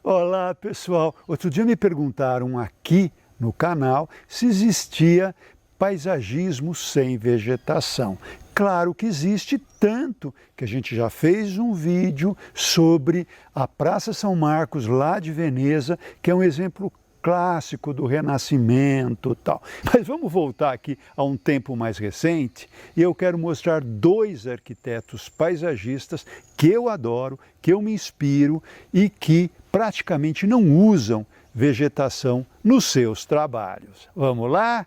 Olá pessoal, outro dia me perguntaram aqui no canal se existia paisagismo sem vegetação. Claro que existe, tanto que a gente já fez um vídeo sobre a Praça São Marcos lá de Veneza, que é um exemplo clássico do Renascimento e tal. Mas vamos voltar aqui a um tempo mais recente e eu quero mostrar dois arquitetos paisagistas que eu adoro, que eu me inspiro e que praticamente não usam vegetação nos seus trabalhos. Vamos lá?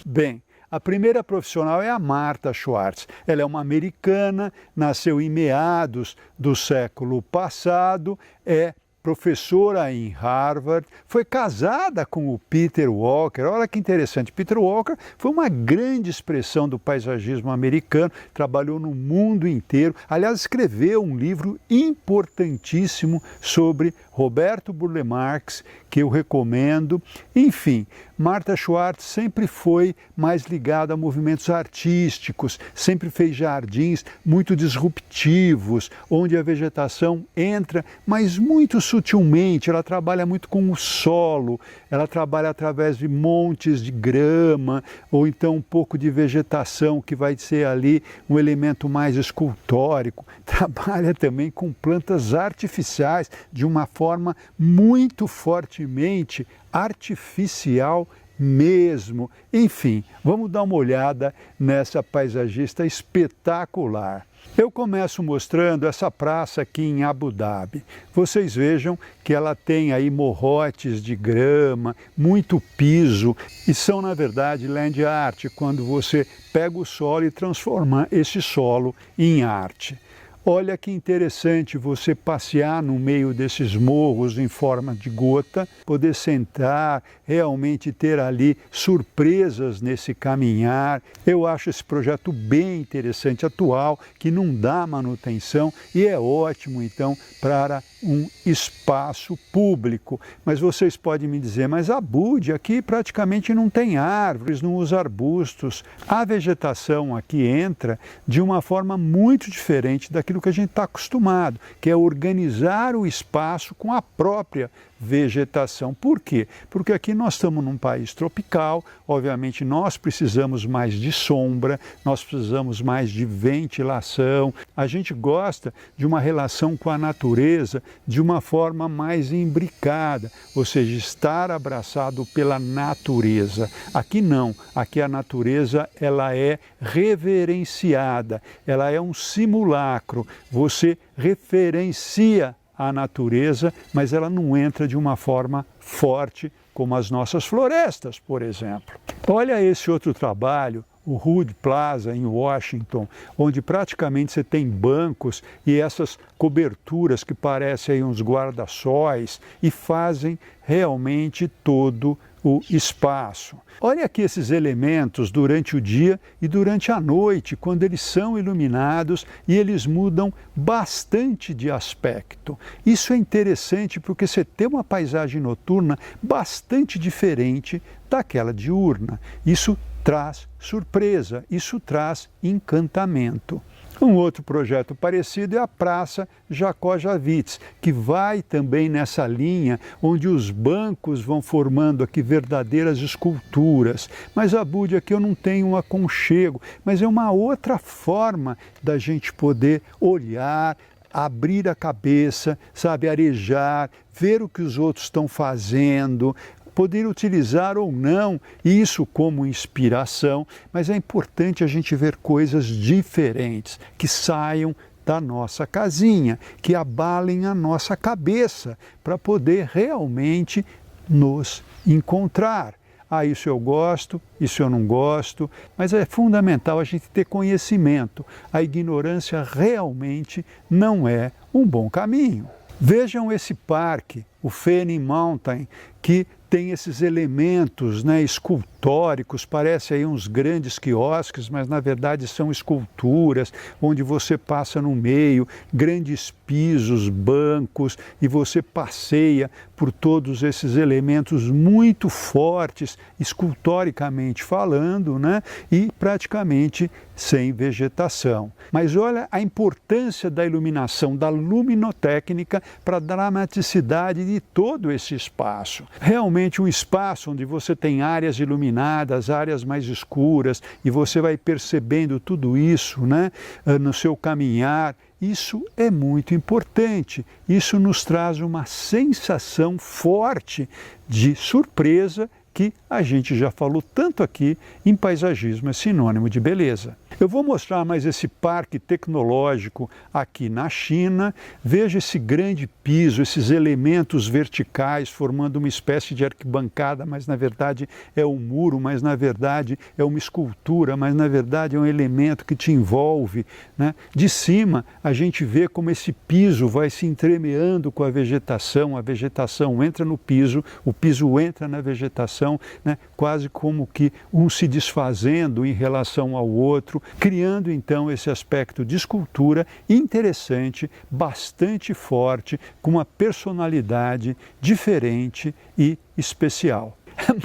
Bem, a primeira profissional é a Martha Schwartz. Ela é uma americana, nasceu em meados do século passado, é professora em Harvard, foi casada com o Peter Walker. Olha que interessante, Peter Walker foi uma grande expressão do paisagismo americano, trabalhou no mundo inteiro, aliás, escreveu um livro importantíssimo sobre Roberto Burle Marx, que eu recomendo. Enfim, Martha Schwartz sempre foi mais ligada a movimentos artísticos, sempre fez jardins muito disruptivos, onde a vegetação entra, mas muito sutilmente. Ela trabalha muito com o solo, ela trabalha através de montes de grama, ou então um pouco de vegetação, que vai ser ali um elemento mais escultórico. Trabalha também com plantas artificiais, de uma forma muito fortemente artificial mesmo. Enfim, vamos dar uma olhada nessa paisagista espetacular. Eu começo mostrando essa praça aqui em Abu Dhabi. Vocês vejam que ela tem aí morrotes de grama, muito piso, e são, na verdade, land art, quando você pega o solo e transforma esse solo em arte. Olha que interessante você passear no meio desses morros em forma de gota, poder sentar, realmente ter ali surpresas nesse caminhar. Eu acho esse projeto bem interessante, atual, que não dá manutenção e é ótimo, então, para um espaço público. Mas vocês podem me dizer, mas Abud, aqui praticamente não tem árvores, não usa arbustos. A vegetação aqui entra de uma forma muito diferente daquilo que a gente está acostumado, que é organizar o espaço com a própria vegetação. Por quê? Porque aqui nós estamos num país tropical, obviamente nós precisamos mais de sombra, nós precisamos mais de ventilação, a gente gosta de uma relação com a natureza de uma forma mais imbricada, ou seja, estar abraçado pela natureza. Aqui não, aqui a natureza ela é reverenciada, ela é um simulacro, você referencia a natureza, mas ela não entra de uma forma forte como as nossas florestas, por exemplo. Olha esse outro trabalho, o Hood Plaza, em Washington, onde praticamente você tem bancos e essas coberturas que parecem aí uns guarda-sóis e fazem realmente todo o espaço. Olha aqui esses elementos durante o dia e durante a noite, quando eles são iluminados e eles mudam bastante de aspecto. Isso é interessante porque você tem uma paisagem noturna bastante diferente daquela diurna. Isso traz surpresa, isso traz encantamento. Um outro projeto parecido é a Praça Jacó Javits, que vai também nessa linha, onde os bancos vão formando aqui verdadeiras esculturas. Mas Abud, aqui eu não tenho um aconchego, mas é uma outra forma da gente poder olhar, abrir a cabeça, sabe, arejar, ver o que os outros estão fazendo, poder utilizar ou não isso como inspiração, mas é importante a gente ver coisas diferentes, que saiam da nossa casinha, que abalem a nossa cabeça, para poder realmente nos encontrar. Ah, isso eu gosto, isso eu não gosto, mas é fundamental a gente ter conhecimento. A ignorância realmente não é um bom caminho. Vejam esse parque o Phenny Mountain, que tem esses elementos, né, escultóricos, parece aí uns grandes quiosques, mas na verdade são esculturas, onde você passa no meio, grandes pisos, bancos, e você passeia por todos esses elementos muito fortes, escultoricamente falando, né, e praticamente sem vegetação. Mas olha a importância da iluminação, da luminotécnica para a dramaticidade de todo esse espaço. Realmente um espaço onde você tem áreas iluminadas, áreas mais escuras, e você vai percebendo tudo isso, né, no seu caminhar. Isso é muito importante. Isso nos traz uma sensação forte de surpresa, que a gente já falou tanto aqui em paisagismo é sinônimo de beleza. Eu vou mostrar mais esse parque tecnológico aqui na China. Veja esse grande piso, esses elementos verticais formando uma espécie de arquibancada, mas na verdade é um muro, mas na verdade é uma escultura, mas na verdade é um elemento que te envolve, né? De cima a gente vê como esse piso vai se entremeando com a vegetação entra no piso, o piso entra na vegetação, né? Quase como que um se desfazendo em relação ao outro, criando então esse aspecto de escultura interessante, bastante forte, com uma personalidade diferente e especial.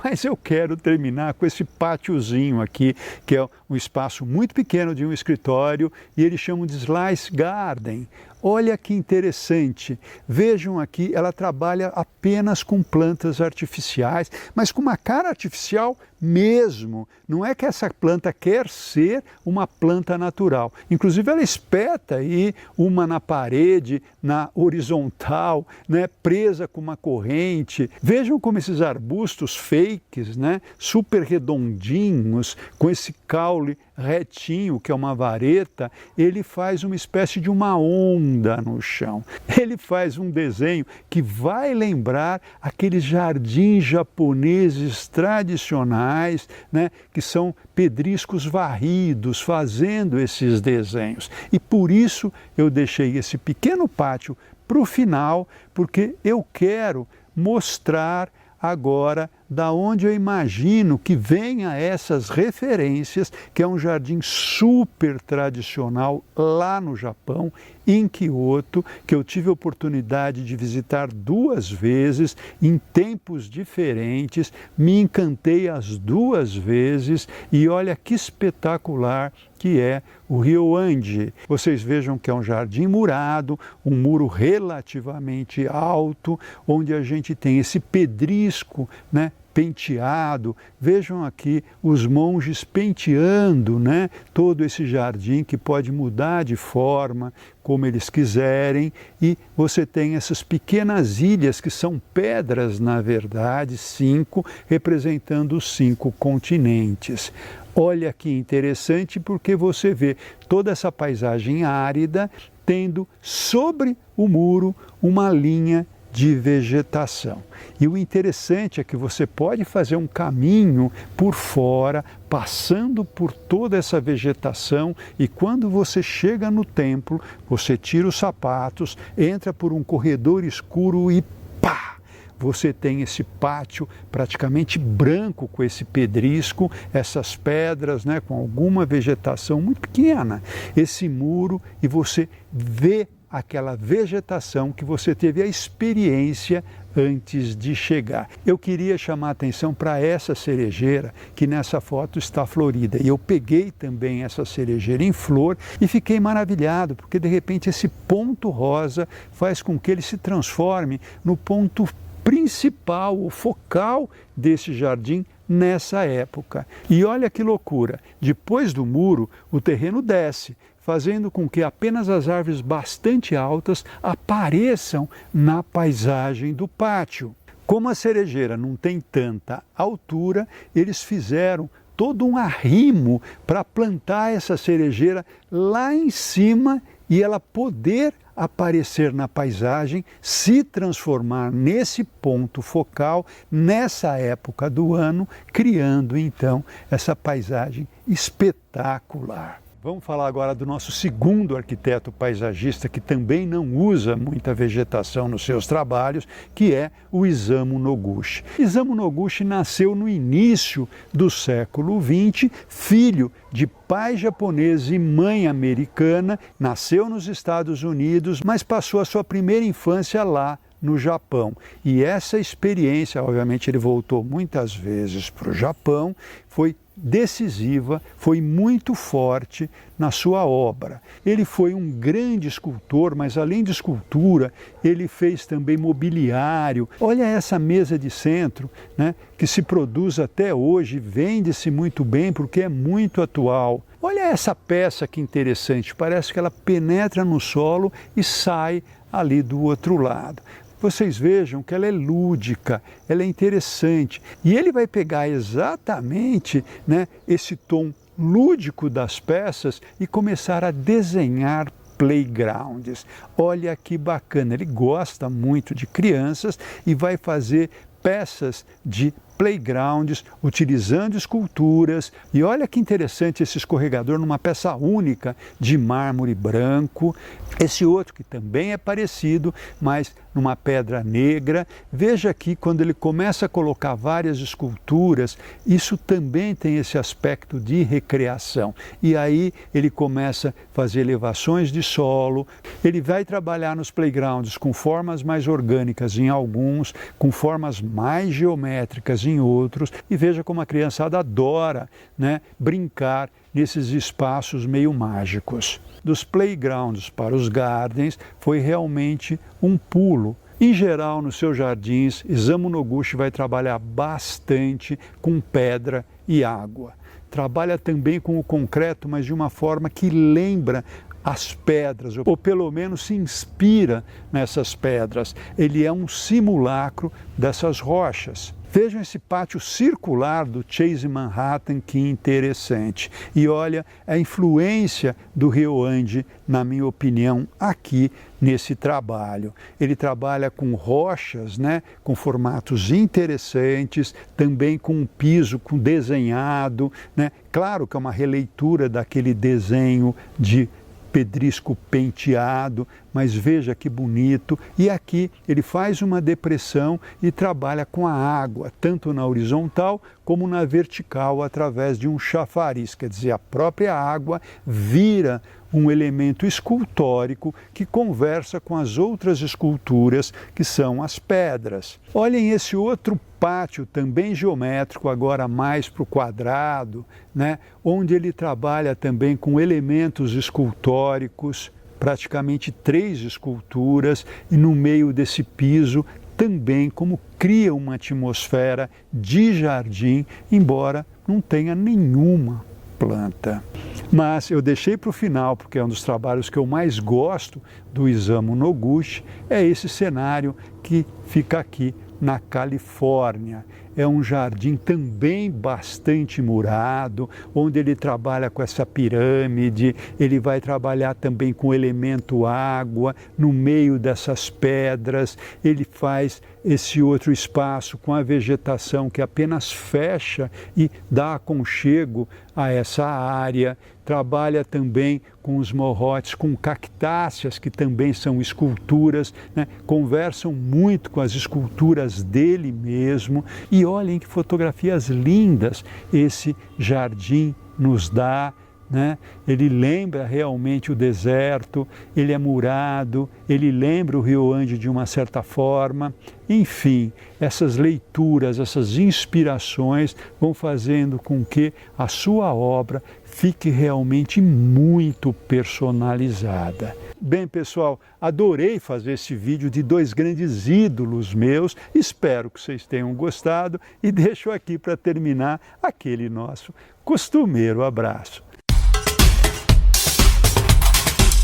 Mas eu quero terminar com esse pátiozinho aqui, que é um espaço muito pequeno de um escritório, e eles chamam de Slice Garden. Olha que interessante, vejam aqui, ela trabalha apenas com plantas artificiais, mas com uma cara artificial mesmo. Não é que essa planta quer ser uma planta natural. Inclusive ela espeta aí uma na parede, na horizontal, né, presa com uma corrente. Vejam como esses arbustos fakes, né, super redondinhos, com esse caule retinho, que é uma vareta, ele faz uma espécie de uma onda no chão. Ele faz um desenho que vai lembrar aqueles jardins japoneses tradicionais, né, que são pedriscos varridos, fazendo esses desenhos. E por isso eu deixei esse pequeno pátio para o final, porque eu quero mostrar agora da onde eu imagino que venha essas referências, que é um jardim super tradicional lá no Japão, em Kyoto, que eu tive a oportunidade de visitar 2 vezes, em tempos diferentes, me encantei as 2 vezes, e olha que espetacular que é o Ryoanji. Vocês vejam que é um jardim murado, um muro relativamente alto, onde a gente tem esse pedrisco, né, penteado. Vejam aqui os monges penteando, né, todo esse jardim, que pode mudar de forma como eles quiserem, e você tem essas pequenas ilhas que são pedras, na verdade, 5, representando os 5 continentes. Olha que interessante, porque você vê toda essa paisagem árida tendo sobre o muro uma linha de vegetação. E o interessante é que você pode fazer um caminho por fora, passando por toda essa vegetação, e quando você chega no templo, você tira os sapatos, entra por um corredor escuro e pá! Você tem esse pátio praticamente branco com esse pedrisco, essas pedras, né, com alguma vegetação muito pequena, esse muro, e você vê aquela vegetação que você teve a experiência antes de chegar. Eu queria chamar a atenção para essa cerejeira, que nessa foto está florida. E eu peguei também essa cerejeira em flor e fiquei maravilhado, porque de repente esse ponto rosa faz com que ele se transforme no ponto principal, o focal desse jardim nessa época. E olha que loucura, depois do muro o terreno desce, fazendo com que apenas as árvores bastante altas apareçam na paisagem do pátio. Como a cerejeira não tem tanta altura, eles fizeram todo um arrimo para plantar essa cerejeira lá em cima e ela poder aparecer na paisagem, se transformar nesse ponto focal, nessa época do ano, criando então essa paisagem espetacular. Vamos falar agora do nosso segundo arquiteto paisagista que também não usa muita vegetação nos seus trabalhos, que é o Isamu Noguchi. Isamu Noguchi nasceu no início do século XX, filho de pai japonês e mãe americana, nasceu nos Estados Unidos, mas passou a sua primeira infância lá no Japão. E essa experiência, obviamente ele voltou muitas vezes para o Japão, foi decisiva, foi muito forte na sua obra. Ele foi um grande escultor, mas além de escultura, ele fez também mobiliário. Olha essa mesa de centro, né, que se produz até hoje, vende-se muito bem porque é muito atual. Olha essa peça que interessante, parece que ela penetra no solo e sai ali do outro lado. Vocês vejam que ela é lúdica, ela é interessante. E ele vai pegar exatamente, né, esse tom lúdico das peças e começar a desenhar playgrounds. Olha que bacana, ele gosta muito de crianças e vai fazer peças de playgrounds, utilizando esculturas. E olha que interessante esse escorregador numa peça única de mármore branco. Esse outro que também é parecido, mas numa pedra negra. Veja aqui, quando ele começa a colocar várias esculturas, isso também tem esse aspecto de recriação. E aí ele começa a fazer elevações de solo, ele vai trabalhar nos playgrounds com formas mais orgânicas em alguns, com formas mais geométricas em outros, e veja como a criançada adora, né, brincar nesses espaços meio mágicos. Dos playgrounds para os gardens foi realmente um pulo. Em geral, nos seus jardins, Isamu Noguchi vai trabalhar bastante com pedra e água. Trabalha também com o concreto, mas de uma forma que lembra as pedras, ou pelo menos se inspira nessas pedras. Ele é um simulacro dessas rochas. Vejam esse pátio circular do Chase Manhattan, que interessante. E olha a influência do Ryoandi, na minha opinião, aqui nesse trabalho. Ele trabalha com rochas, né, com formatos interessantes, também com um piso com desenhado, né? Claro que é uma releitura daquele desenho de pedrisco penteado, mas veja que bonito. E aqui ele faz uma depressão e trabalha com a água, tanto na horizontal como na vertical, através de um chafariz, quer dizer, a própria água vira um elemento escultórico que conversa com as outras esculturas, que são as pedras. Olhem esse outro pátio também geométrico, agora mais para o quadrado, né, onde ele trabalha também com elementos escultóricos, praticamente 3 esculturas, e no meio desse piso também como cria uma atmosfera de jardim, embora não tenha nenhuma planta. Mas eu deixei para o final, porque é um dos trabalhos que eu mais gosto do Isamu Noguchi, é esse cenário que fica aqui na Califórnia. É um jardim também bastante murado, onde ele trabalha com essa pirâmide, ele vai trabalhar também com o elemento água, no meio dessas pedras, ele faz esse outro espaço com a vegetação que apenas fecha e dá aconchego a essa área. Trabalha também com os morrotes, com cactáceas, que também são esculturas, né? Conversam muito com as esculturas dele mesmo. E olhem que fotografias lindas esse jardim nos dá, né? Ele lembra realmente o deserto, ele é murado, ele lembra o Ryoandi de uma certa forma. Enfim, essas leituras, essas inspirações vão fazendo com que a sua obra fique realmente muito personalizada. Bem, pessoal, adorei fazer esse vídeo de 2 grandes ídolos meus. Espero que vocês tenham gostado e deixo aqui para terminar aquele nosso costumeiro abraço.